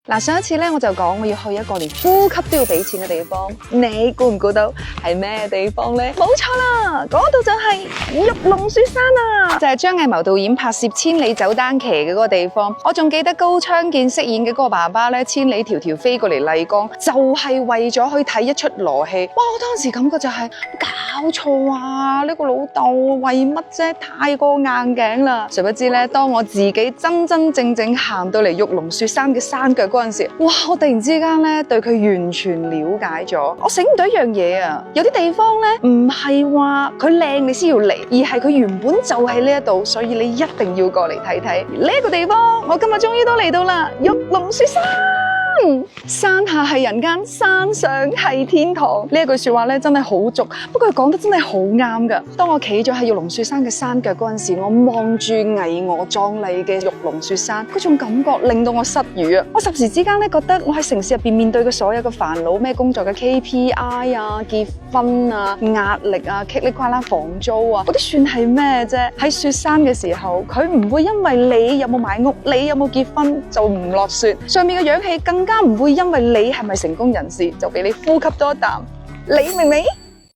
嗱，上一次咧我就講我要去一個連呼吸都要俾錢嘅地方，你估唔估到係咩地方咧？冇錯啦，嗰度就係玉龍雪山啊，就係張藝謀導演拍攝《千里走單騎》嘅嗰個地方。我仲記得高昌健飾演嘅嗰個爸爸咧，千里迢迢飛過嚟麗江，就係為咗去睇一出羅戲。哇！我當時感覺就係搞錯啊！呢個老豆為乜啫？太過硬頸啦！誰不知咧，當我自己真真正正行到嚟玉龍雪山嘅山腳嗰陣時，哇！我突然之間咧對佢完全了解咗。我醒唔到一樣嘢啊！有啲地方咧唔係話佢靚你先要嚟，而係佢原本就喺呢一度，所以你一定要過嚟睇睇呢一個地方。我今日終於都嚟到啦，玉龍雪山。山下係人間，山上係天堂。呢一句說話咧真係好俗，不過佢講得真係好啱噶。當我企咗喺玉龍雪山嘅山腳嗰陣時，我望住巍峨壯麗嘅玉龍雪山，嗰種感覺令到我失語啊！我霎時之間咧覺得我喺城市入邊面對嘅所有嘅煩惱，咩工作嘅 KPI 啊、結婚啊、壓力啊、噼里呱啦房租啊，嗰啲算係咩啫？喺雪山嘅時候，佢唔會因為你有冇買屋、你有冇結婚就唔落雪，上面嘅氧氣更加唔會因為你係咪成功人士就俾你呼吸多一啖，你明未？